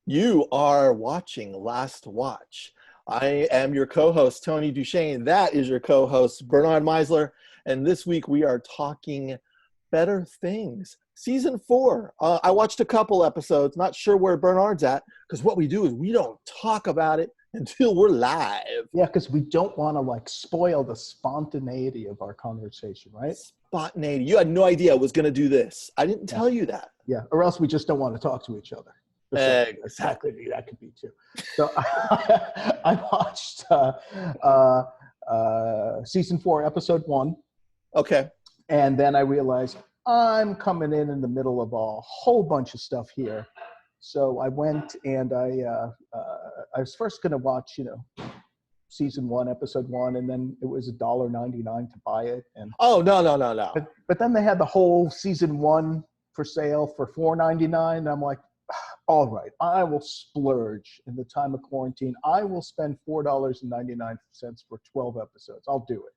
You are watching Last Watch. I am your co-host, Tony DuShane. That is your co-host, Bernard Meisler. And this week we are talking Better Things, Season 4. I watched a couple episodes, not sure where Bernard's at, because what we do is we don't talk about it until we're live. Yeah, because we don't want to spoil the spontaneity of our conversation, right? Spontaneity. You had no idea I was going to do this. I didn't tell you that. Yeah, or else we just don't want to talk to each other. Exactly. That could be too. So I watched Season 4, Episode 1. Okay. And then I realized I'm coming in the middle of a whole bunch of stuff here. So I went and I was first going to watch, Season 1, Episode 1, and then it was $1.99 to buy it. And no. But then they had the whole Season 1 for sale for $4.99. And I'm like, all right, I will splurge in the time of quarantine. I will spend $4.99 for 12 episodes. I'll do it.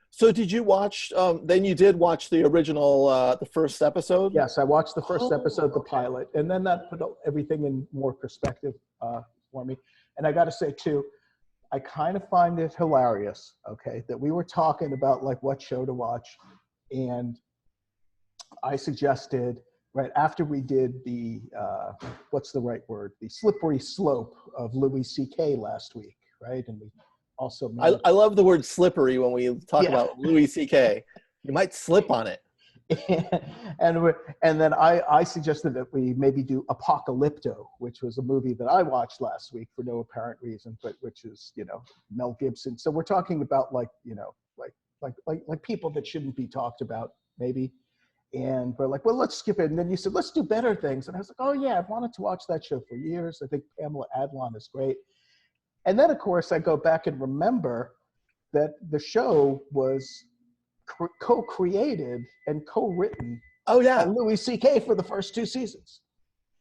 So did you watch, then you did watch the original, the first episode? Yes, I watched the first episode, the pilot, and then that put everything in more perspective for me. And I got to say, too, I kind of find it hilarious, okay, that we were talking about, what show to watch, and I suggested, right after we did the, what's the right word, the slippery slope of Louis C.K. last week, right, and we also I love the word slippery when we talk about Louis C.K. You might slip on it. and then I suggested that we maybe do Apocalypto, which was a movie that I watched last week for no apparent reason, but which is, Mel Gibson. So we're talking about like people that shouldn't be talked about, maybe. And we're like, well, let's skip it. And then you said, let's do Better Things. And I was like, oh yeah, I've wanted to watch that show for years. I think Pamela Adlon is great. And then, of course, I go back and remember that the show was co-created and co-written by Louis C.K. for the first 2 seasons.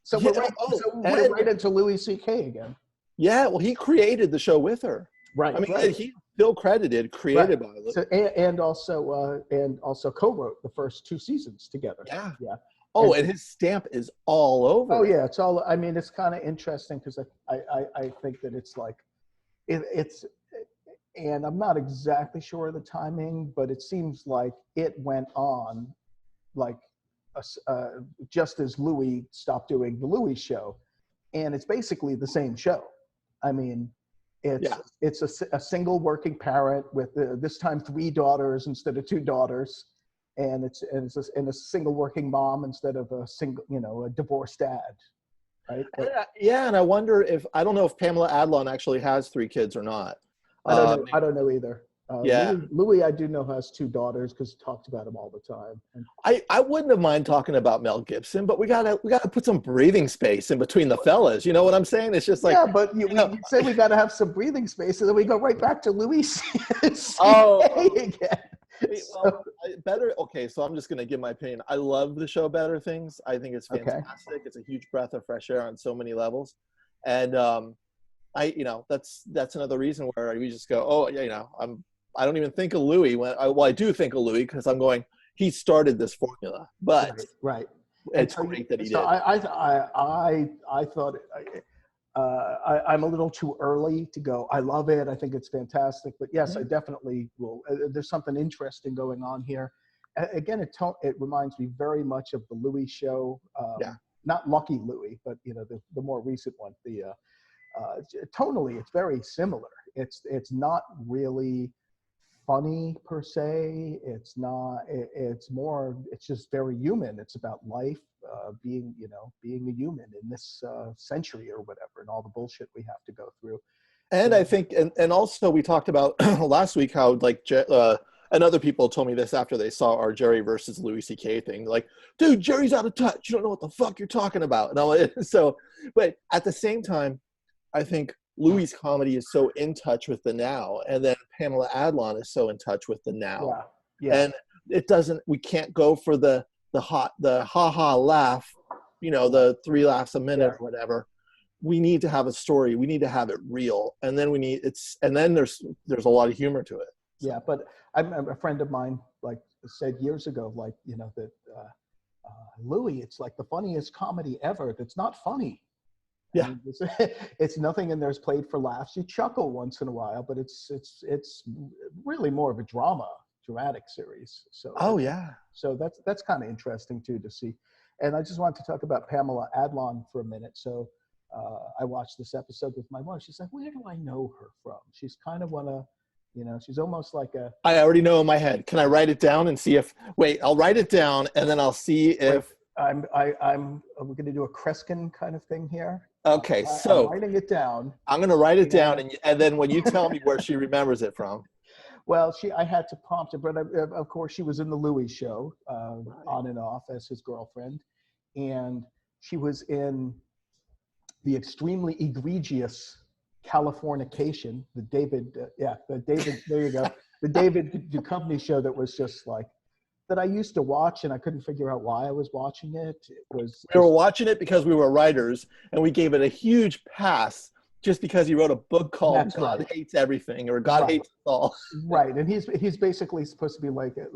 So we're right into Louis C.K. again. Yeah, well, he created the show with her. Right. I mean, he's still credited, created by Louis. So, and also co-wrote the first 2 seasons together. Yeah. Oh, and his stamp is all over. Oh, yeah. It's all. I mean, it's kind of interesting because I think that it's and I'm not exactly sure of the timing, but it seems like it went on just as Louis stopped doing the Louis show, and it's basically the same show. I mean, it's a single working parent with this time 3 daughters instead of 2 daughters, and it's a single working mom instead of a single, a divorced dad. Right? And I wonder I don't know if Pamela Adlon actually has 3 kids or not. I don't know either. Louis, I do know, has 2 daughters because he talked about him all the time. And I wouldn't have mind talking about Mel Gibson, but we gotta put some breathing space in between the fellas. You know what I'm saying? It's just like, but you say we got to have some breathing space, and then we go right back to Louis again. Well, so I'm just going to give my opinion. I love the show Better Things. I think it's fantastic. Okay. It's a huge breath of fresh air on so many levels. And that's another reason where we just go, I don't even think of Louis I do think of Louis because I'm going, he started this formula, but right. It's great that he did. I thought I'm a little too early to go, I love it, I think it's fantastic, but yes, I definitely will. There's something interesting going on here. Again, it reminds me very much of the Louis show. Not Lucky Louie, but the more recent one. Tonally, it's very similar. It's not really funny per se. It's just very human. It's about life, being a human in this century or whatever, and all the bullshit we have to go through. And I think, and also we talked about last week how and other people told me this after they saw our Jerry versus Louis C.K. thing. Like, dude, Jerry's out of touch. You don't know what the fuck you're talking about. And I'm like, but at the same time, I think Louis' comedy is so in touch with the now, and then Pamela Adlon is so in touch with the now. And we can't go for the ha-ha laugh, the 3 laughs a minute or whatever. We need to have a story. We need to have it real. And then there's a lot of humor to it. So. Yeah, but a friend of mine said years ago, that Louis, it's like the funniest comedy ever. That's not funny. I Yeah. mean, it's nothing in there's played for laughs. You chuckle once in a while, but it's really more of a dramatic series. Oh yeah. So that's kind of interesting too to see. And I just wanted to talk about Pamela Adlon for a minute. So I watched this episode with my wife. She's like, where do I know her from? She's kind of she's almost like a. I already know in my head. Can I write it down and see if? Wait, I'll write it down and then I'll see if. I'm going to do a Kreskin kind of thing here. Okay, I'm so writing it down. I'm going to write it down, and then when you tell me where she remembers it from. Well, I had to prompt her, but of course she was in the Louie show, on and off as his girlfriend, and she was in the extremely egregious Californication, the David, there you go, the David Duchovny show that was just like, that I used to watch, and I couldn't figure out why I was watching it. We were watching it because we were writers, and we gave it a huge pass just because he wrote a book called God Hates Everything, or God Hates Us All. Right, and he's basically supposed to be like a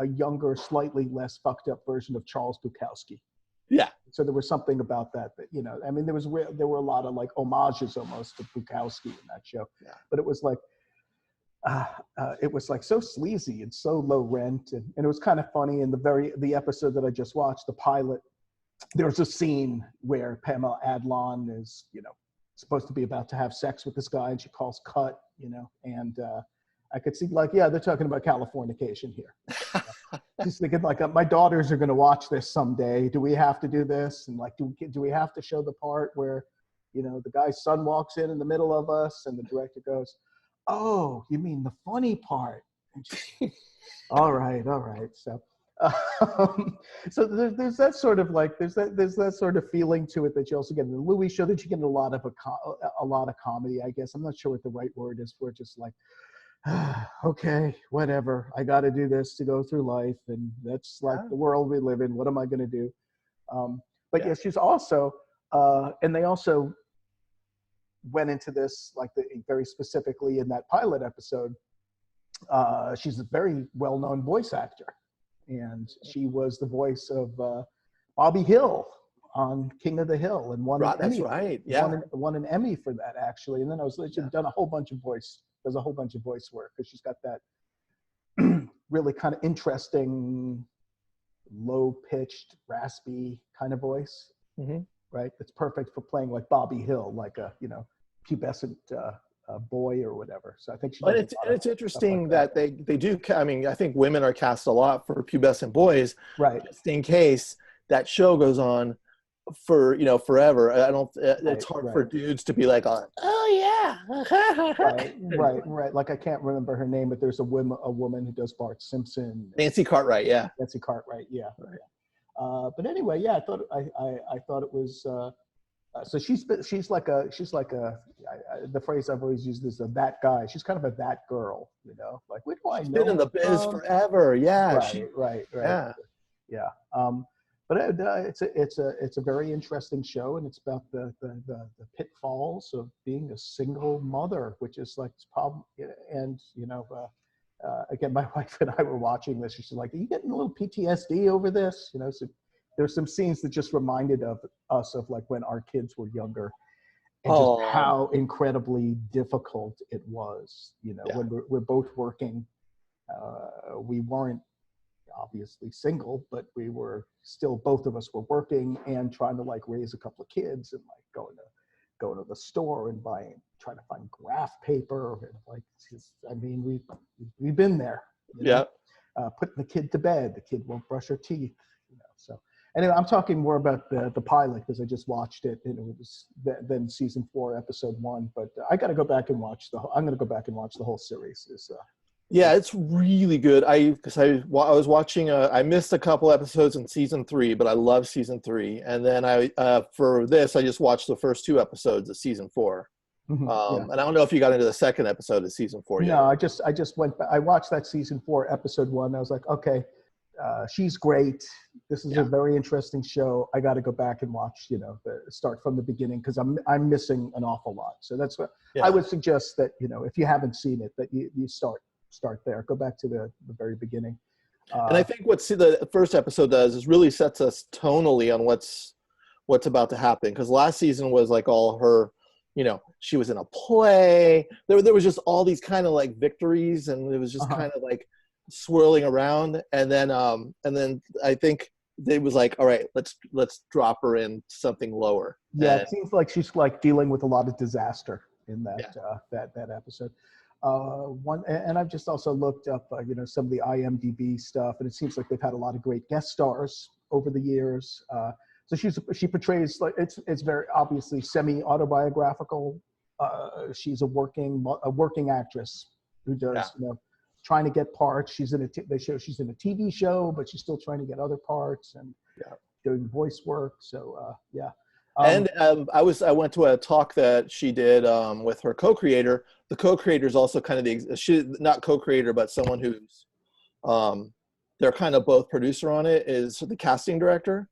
younger, slightly less fucked up version of Charles Bukowski. Yeah. So there was something about that, I mean, there were a lot of like homages almost to Bukowski in that show, but it was like so sleazy and so low rent, and it was kind of funny. In the episode that I just watched, the pilot, there's a scene where Pamela Adlon is, supposed to be about to have sex with this guy, and she calls cut, and I could see like, yeah, they're talking about Californication here. Just thinking like, my daughters are going to watch this someday. Do we have to do this? And like, do we have to show the part where, the guy's son walks in the middle of us, and the director goes, "Oh, you mean the funny part?" all right. So, so there's that sort of like there's that sort of feeling to it that you also get in the Louie show, that you get a lot of comedy. I guess I'm not sure what the right word is for, just like, okay, whatever. I got to do this to go through life, and that's like the world we live in. What am I going to do? But yeah, she's also, and they also went into this like very specifically in that pilot episode. She's a very well-known voice actor, and she was the voice of Bobby Hill on King of the Hill, and won an Emmy. Right. Yeah. Won an Emmy for that, actually. And then she's done a whole bunch of voice work, because she's got that really kind of interesting, low-pitched, raspy kind of voice. Mm-hmm. Right? That's perfect for playing like Bobby Hill, like a pubescent boy or whatever. So I think she. And it's interesting like that they do. I mean, I think women are cast a lot for pubescent boys, right? Just in case that show goes on for forever. I don't. It's hard for dudes to be like, oh yeah. right. Like I can't remember her name, but there's a woman who does Bart Simpson. Nancy Cartwright, yeah. Nancy Cartwright, yeah. Right. But anyway, yeah, I thought it was. So she's like the phrase I've always used is that guy. She's kind of a that girl, like, where do I know? Been in the biz forever, yeah. Right. Yeah. But it's a very interesting show, and it's about the pitfalls of being a single mother, which is like this problem. And again, my wife and I were watching this. She's like, "Are you getting a little PTSD over this?" So there's some scenes that just reminded us of like when our kids were younger, and just how incredibly difficult it was. When we're both working, we weren't obviously single, but we were still, both of us were working and trying to like raise a couple of kids, and like going to the store and trying to find graph paper, and like, I mean, we've been there. Putting the kid to bed, the kid won't brush her teeth. So anyway, I'm talking more about the pilot because I just watched it, and it was then season 4, episode 1. But I got to go back and watch I'm going to go back and watch the whole series. Yeah, it's really good. I was watching. I missed a couple episodes in season 3, but I love season 3. And then for this, I just watched the first 2 episodes of season 4. Mm-hmm. And I don't know if you got into the second episode of season 4 yet. No, I just went. I watched that season 4, episode 1. I was like, okay, she's great. This is a very interesting show. I got to go back and watch. Start from the beginning, because I'm missing an awful lot. So that's what I would suggest, that if you haven't seen it, that you start there. Go back to the very beginning. And I think what the first episode does is really sets us tonally on what's about to happen. Because last season was like all her, she was in a play. There was just all these kind of like victories, and it was just kind of like swirling around. And then I think they was like, all right, let's drop her in something lower. Yeah, it seems like she's like dealing with a lot of disaster in that that episode. And I've just also looked up, some of the IMDb stuff, and it seems like they've had a lot of great guest stars over the years. So she portrays, like, it's very obviously semi-autobiographical. She's a working actress who does trying to get parts. She's in they show she's in a TV show, but she's still trying to get other parts and doing voice work. So and I went to a talk that she did with her co-creator. The co-creator is also kind of she not co-creator, but someone who's they're kind of both producer on it, is the casting director.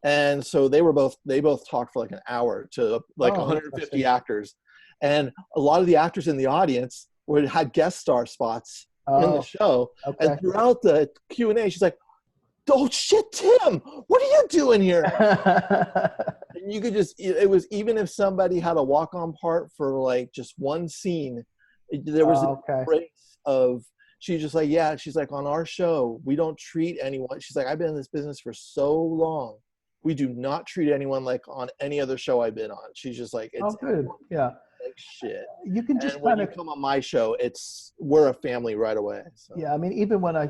And so they both talked for like an hour to like 150 actors, and a lot of the actors in the audience had guest star spots in the show. Okay. And throughout the Q&A, she's like, "Oh shit, Tim, what are you doing here?" And you could it was, even if somebody had a walk-on part for like just one scene, there was an embrace of, she's just like, she's like, on our show, we don't treat anyone. She's like, I've been in this business for so long. We do not treat anyone like on any other show I've been on. She's just like, it's good. Yeah. Like shit. You can just when you come on my show, we're a family right away. So. Yeah. I mean, even when I,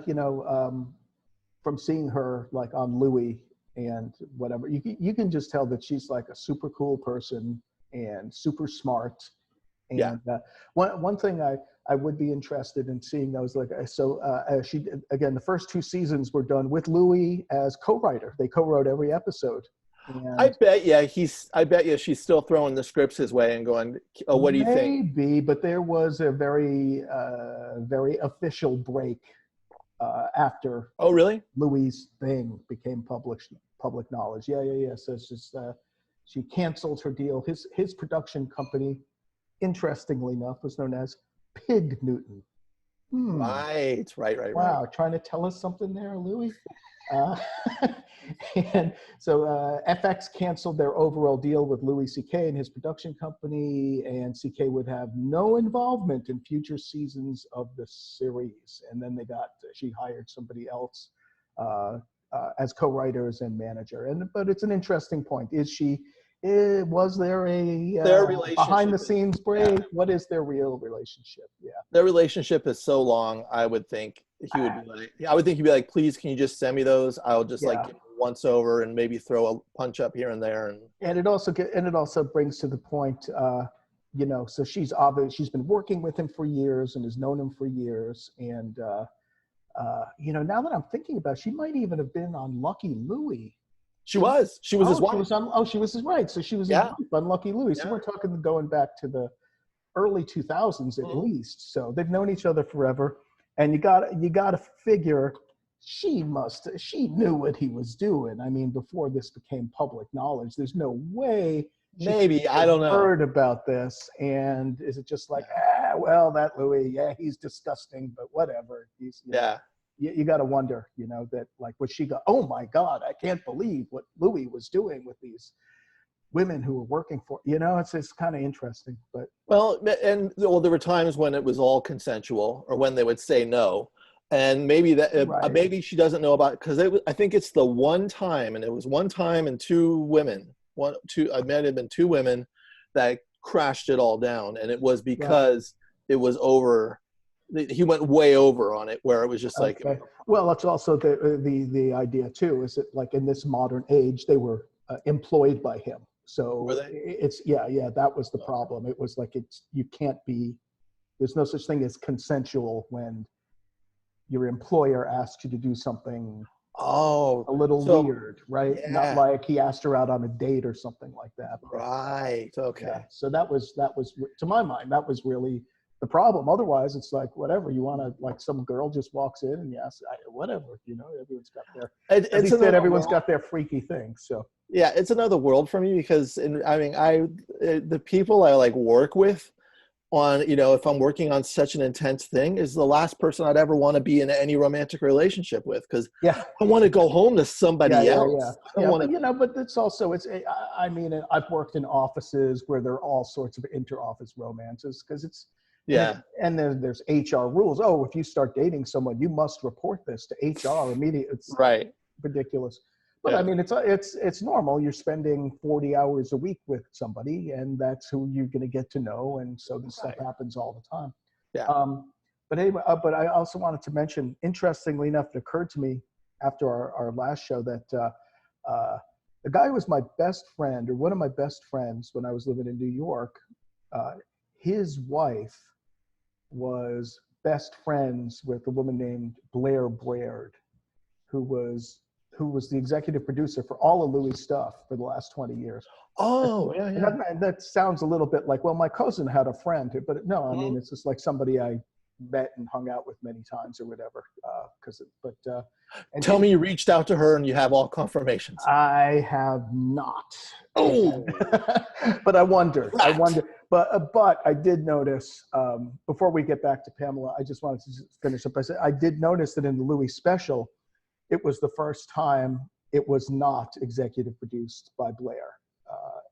from seeing her like on Louie and whatever, you can just tell that she's like a super cool person and super smart. And one thing I would be interested in seeing those, like, she, again, the first 2 seasons were done with Louie as co-writer. They co-wrote every episode. And I bet you she's still throwing the scripts his way and going, "Oh, what do you think?" Maybe, but there was a very, very official break after. Oh, really? Louie's thing became public knowledge. Yeah. So it's just she canceled her deal. His production company, interestingly enough, was known as Pig Newton. Right. Wow, trying to tell us something there, Louie? And so FX canceled their overall deal with Louis C.K. and his production company, and C.K. would have no involvement in future seasons of the series. And then she hired somebody else as co-writers and manager. But it's an interesting point. Was there a behind the scenes break? What is their real relationship? Yeah. Their relationship is so long, I would think he would be like, he'd be like, "Please, can you just send me those? I'll just like give it once over and maybe throw a punch up here and there." And it also brings to the point, so she's been working with him for years and has known him for years. And, now that I'm thinking about it, she might even have been on Lucky Louie. She was his wife. She was his wife. So she was his wife on Lucky Louie. So we're talking going back to the early 2000s at least. So they've known each other forever. And you got to figure she knew what he was doing. I mean, before this became public knowledge, there's no way. Maybe, I don't know. Heard about this, and is it just like, that Louie, he's disgusting, but whatever. He's You got to wonder, that like what she got. Oh my God, I can't believe what Louie was doing with these women who were working for. It's kind of interesting, but there were times when it was all consensual, or when they would say no, and maybe maybe she doesn't know about it, because I think it's the one time, and it was one time and 2 women. I might have been 2 women that crashed it all down, and it was because it was over. He went way over on it, where it was just like. Well, that's also the idea too. Is that like in this modern age, they were employed by him. So it's that was the problem. It was like you can't be. There's no such thing as consensual when your employer asks you to do something. A little weird, right? Yeah. Not like he asked her out on a date or something like that. Right. Okay. Yeah. So that was to my mind, that was really the problem. Otherwise, it's like whatever you want to, like some girl just walks in and whatever, everyone's got their everyone's got their freaky thing. So it's another world for me, because the people I like work with, on, you know, if I'm working on such an intense thing, is the last person I'd ever want to be in any romantic relationship with, because Yeah. I want to go home to somebody else. I Yeah, want but to. you know, but it's also I mean, I've worked in offices where there are all sorts of inter-office romances because it's Yeah. and then there's HR rules. Oh, if you start dating someone, you must report this to HR immediately. It's Right. ridiculous. But I Yeah. mean, it's normal. You're spending 40 hours a week with somebody, and that's who you're going to get to know. And so this stuff Right. happens all the time. Yeah. But anyway, but I also wanted to mention, interestingly enough, it occurred to me after our last show that the guy who was my best friend, or one of my best friends when I was living in New York, his wife was best friends with a woman named Blair Baird, who was the executive producer for all of Louie's stuff for the last 20 years. Oh, yeah, And yeah. that sounds a little bit like, well, my cousin had a friend, but no, I mean, Mhm. it's just like somebody I met and hung out with many times or whatever. And Tell me you reached out to her and you have all confirmations. I have not. Oh, But I wonder. rat. But I did notice, before we get back to Pamela, I just wanted to finish up. I did notice that in the Louie special, it was the first time it was not executive produced by Blair.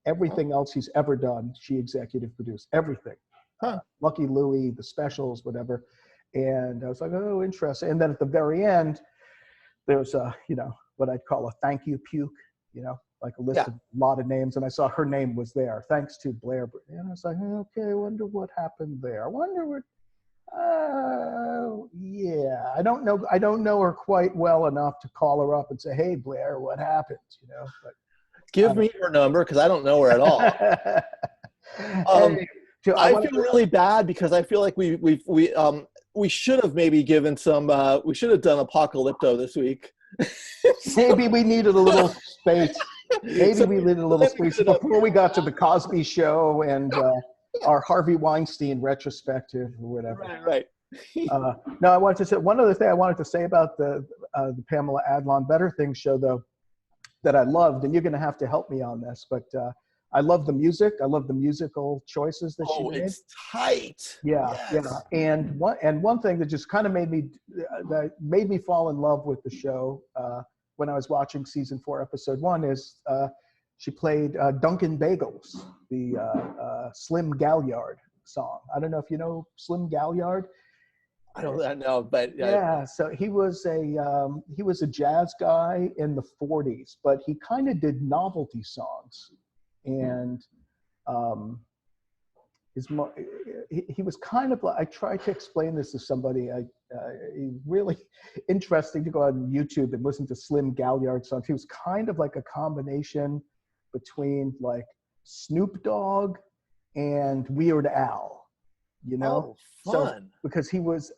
Everything else he's ever done, she executive produced everything. Huh. Lucky Louie, the specials, whatever. And I was like, oh, interesting. And then at the very end, there's what I'd call a thank you puke, like a list of a lot of names. And I saw her name was there. Thanks to Blair. And I was like, okay, I wonder what happened there. I wonder what, yeah, I don't know her quite well enough to call her up and say, hey, Blair, what happened? But Give me her number, because I don't know her at all. Hey, I feel really bad because I feel like we should have maybe given some. We should have done Apocalypto this week. maybe we needed a little space. Maybe we needed a little space before we got to the Cosby Show and our Harvey Weinstein retrospective or whatever. Right. No, I wanted to say one other thing I wanted to say about the Pamela Adlon Better Things show, though, that I loved, and you're going to have to help me on this, but I love the music. I love the musical choices that she made. It's tight. Yeah, Yes. yeah. And one thing that just kind of made me fall in love with the show when I was watching season 4, episode 1 is she played Dunkin' Bagels, the Slim Galliard song. I don't know if you know Slim Galliard. I don't know, but yeah. So he was a jazz guy in the 40s, but he kind of did novelty songs, and he was kind of like, I tried to explain this to somebody. Really interesting to go on YouTube and listen to Slim Galliard songs. He was kind of like a combination between like Snoop Dogg and Weird Al. Oh, fun. So because he was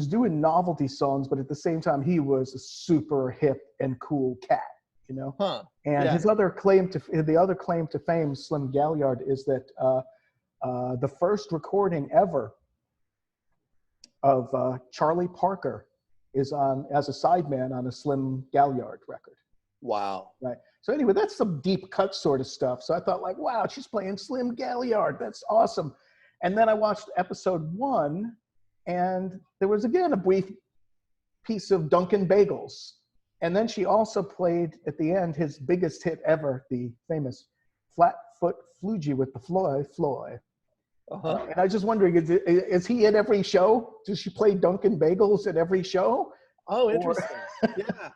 doing novelty songs, but at the same time he was a super hip and cool cat, Huh. And Yeah. the other claim to fame, Slim Galliard, is that the first recording ever of Charlie Parker is as a sideman on a Slim Galliard record. Wow. Right. So anyway, that's some deep cut sort of stuff. So I thought, like, wow, she's playing Slim Galliard. That's awesome. And then I watched episode 1, and there was again a brief piece of Dunkin' Bagels. And then she also played at the end his biggest hit ever, the famous Flatfoot Flugie with the Floy. Uh-huh. And I was just wondering, is he at every show? Does she play Dunkin' Bagels at every show? Oh, interesting. Yeah,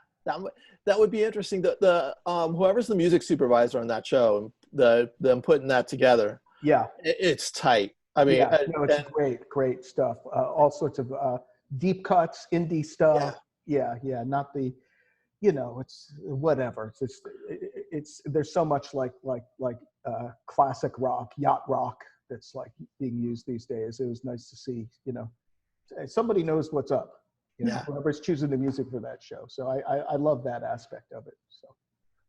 that would be interesting. The whoever's the music supervisor on that show, them putting that together. Yeah, it's tight. I mean, yeah, no, it's great stuff. All sorts of deep cuts, indie stuff. Yeah, not the, it's whatever. It's there's so much like classic rock, yacht rock that's like being used these days. It was nice to see, somebody knows what's up. Whoever's choosing the music for that show. So I love that aspect of it.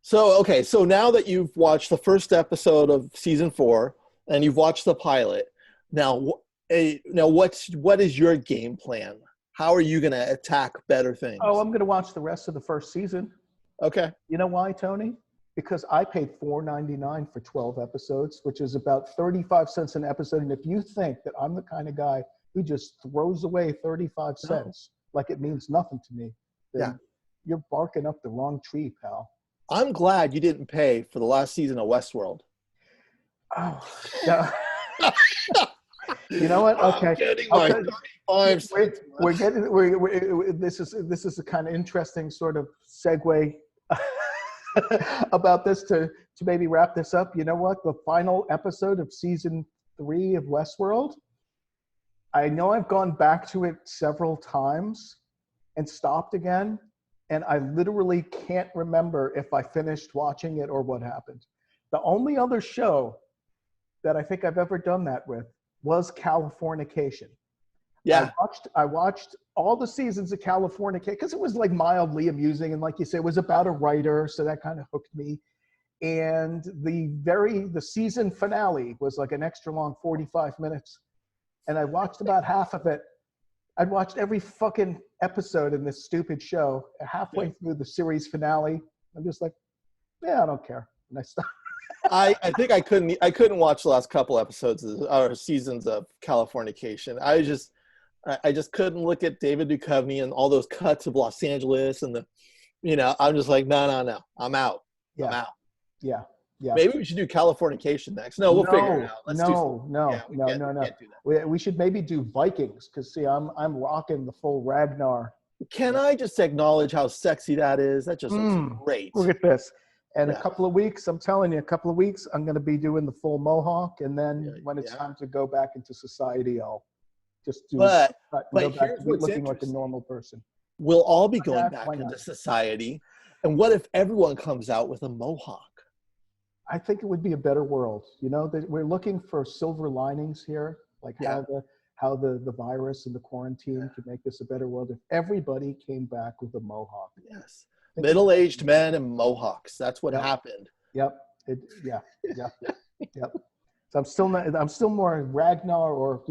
So okay, so now that you've watched the first episode of season 4 and you've watched the pilot, now what is your game plan? How are you going to attack Better Things? Oh, I'm going to watch the rest of the first season. Okay. You know why, Tony? because I paid $4.99 for 12 episodes, which is about 35 cents an episode. And if you think that I'm the kind of guy who just throws away 35 cents like it means nothing to me, then you're barking up the wrong tree, pal. I'm glad you didn't pay for the last season of Westworld. Oh, no. You know what? Okay. We're getting, this is a kind of interesting sort of segue about this to maybe wrap this up. You know what? The final episode of season 3 of Westworld, I know I've gone back to it several times and stopped again, and I literally can't remember if I finished watching it or what happened. The only other show that I think I've ever done that with was Californication. Yeah. I watched all the seasons of Californication because it was like mildly amusing, and like you said, it was about a writer, so that kind of hooked me. And the season finale was like an extra long 45 minutes, and I watched about half of it. I'd watched every fucking episode in this stupid show. Halfway through the series finale, I'm just like, yeah, I don't care, and I stopped. I think I couldn't watch the last couple episodes or seasons of Californication. I just couldn't look at David Duchovny and all those cuts of Los Angeles and I'm just like, no, I'm out. Yeah. I'm out. Yeah. Maybe we should do Californication next. No, we'll figure it out. No. We should maybe do Vikings because see, I'm rocking the full Ragnar. Can I just acknowledge how sexy that is? That just looks great. Look at this. And a couple of weeks, I'm telling you, I'm going to be doing the full mohawk. And then when it's time to go back into society, I'll just go back to looking like a normal person. We'll all be going back into society. And what if everyone comes out with a mohawk? I think it would be a better world. We're looking for silver linings here, like how the virus and the quarantine could make this a better world if everybody came back with a mohawk. Yes. Middle-aged men and mohawks. That's what happened. Yep. So I'm still more Ragnar or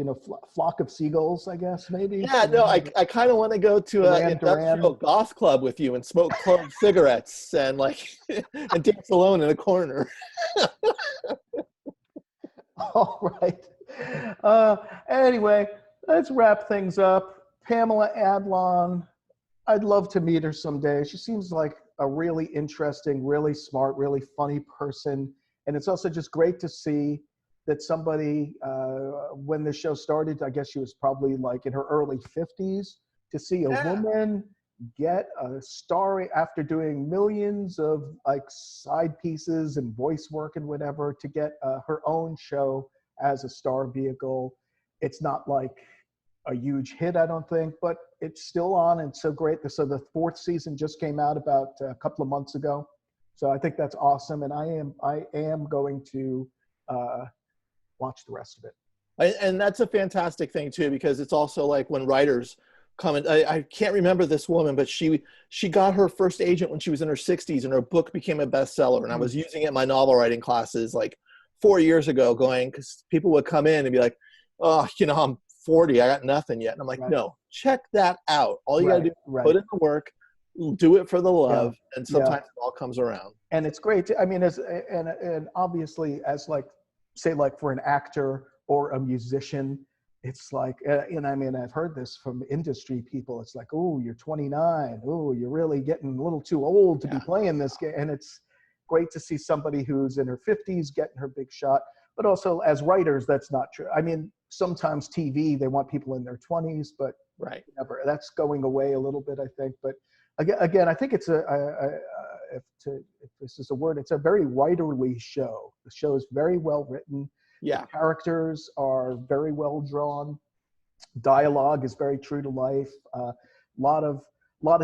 flock of seagulls, I guess maybe. Yeah, no, I kind of want to go to an industrial goth club with you and smoke clove cigarettes and and dance alone in a corner. All right. Anyway, let's wrap things up. Pamela Adlon. I'd love to meet her someday. She seems like a really interesting, really smart, really funny person. And it's also just great to see that somebody, when the show started, I guess she was probably like in her early 50s, to see a woman get a star after doing millions of like side pieces and voice work and whatever, to get her own show as a star vehicle. It's not like a huge hit, I don't think, but it's still on and so great. So the 4th season just came out about a couple of months ago. So I think that's awesome. And I am going to watch the rest of it. And that's a fantastic thing too, because it's also like when writers come in, I can't remember this woman, but she got her first agent when she was in her 60s and her book became a bestseller. And I was using it in my novel writing classes like 4 years ago because people would come in and be like, oh, I'm 40, I got nothing yet. And I'm like, no, check that out. All you got to do is put in the work, do it for the love, and sometimes it all comes around. And it's great. And obviously as say for an actor or a musician, it's like, I've heard this from industry people. It's like, oh, you're 29. Oh, you're really getting a little too old to be playing this game. And it's great to see somebody who's in her 50s getting her big shot. But also as writers, that's not true. Sometimes TV, they want people in their 20s, but never. That's going away a little bit, I think. But again, I think it's if this is a word, it's a very writerly show. The show is very well written. Yeah. The characters are very well drawn. Dialogue is very true to life. Lot of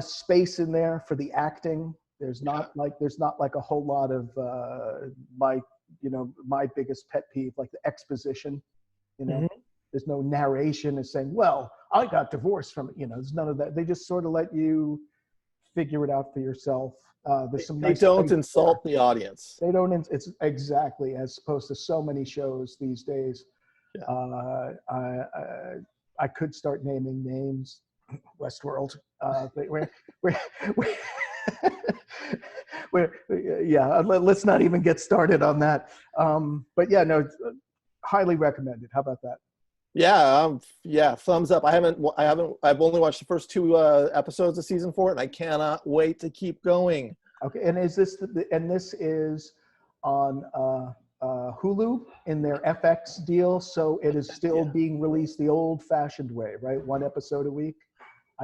space in there for the acting. There's not like a whole lot of my biggest pet peeve, like the exposition. There's no narration is saying, well, I got divorced from it. There's none of that. They just sort of let you figure it out for yourself. There's some they don't insult the audience. They don't. It's exactly as opposed to so many shows these days. Yeah. I could start naming names. Westworld. Let's not even get started on that. But yeah, no, highly recommended. How about that? Yeah, thumbs up. I've only watched the first 2 episodes of season 4, and I cannot wait to keep going. Okay, and this is on Hulu in their FX deal, so it is still being released the old-fashioned way, right? 1 episode a week.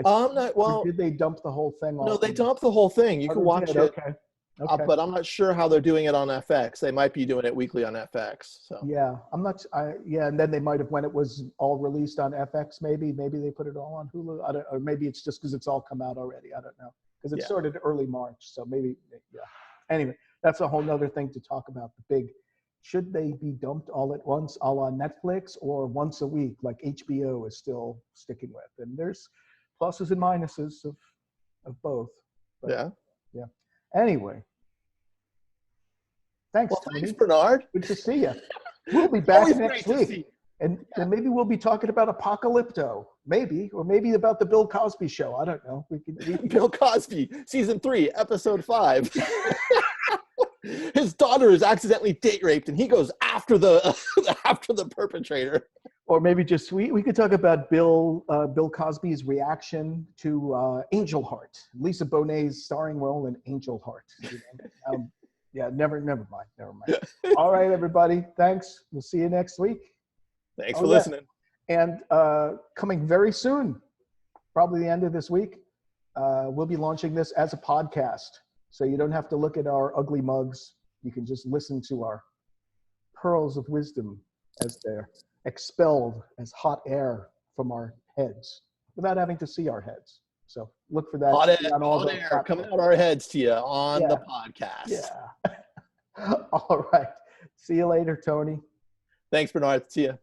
Or did they dump the whole thing? No, they dumped the whole thing. You can watch it. Okay. But I'm not sure how they're doing it on FX. They might be doing it weekly on FX. So yeah, I'm not. And then they might have, when it was all released on FX, maybe they put it all on Hulu. I don't, or maybe it's just because it's all come out already. I don't know, because it started early March, so maybe. Yeah. Anyway, that's a whole nother thing to talk about. The big, should they be dumped all at once, a la Netflix, or once a week, like HBO is still sticking with? And there's pluses and minuses of both. But, yeah. Anyway. Thanks, Tony. Thanks, Bernard. Good to see you. We'll be back next week. And maybe we'll be talking about Apocalypto. Maybe. Or maybe about the Bill Cosby show. I don't know. Bill Cosby, season 3, episode 5. His daughter is accidentally date raped, and he goes after the perpetrator. Or maybe just we could talk about Bill Cosby's reaction to Angel Heart. Lisa Bonet's starring role in Angel Heart. Yeah, never mind. All right, everybody. Thanks. We'll see you next week. Thanks for listening. And coming very soon, probably the end of this week, we'll be launching this as a podcast. So you don't have to look at our ugly mugs. You can just listen to our pearls of wisdom as they're expelled as hot air from our heads without having to see our heads. So look for that. Hot air coming out our heads to you on the podcast. Yeah. All right. See you later, Tony. Thanks, Bernard. See you.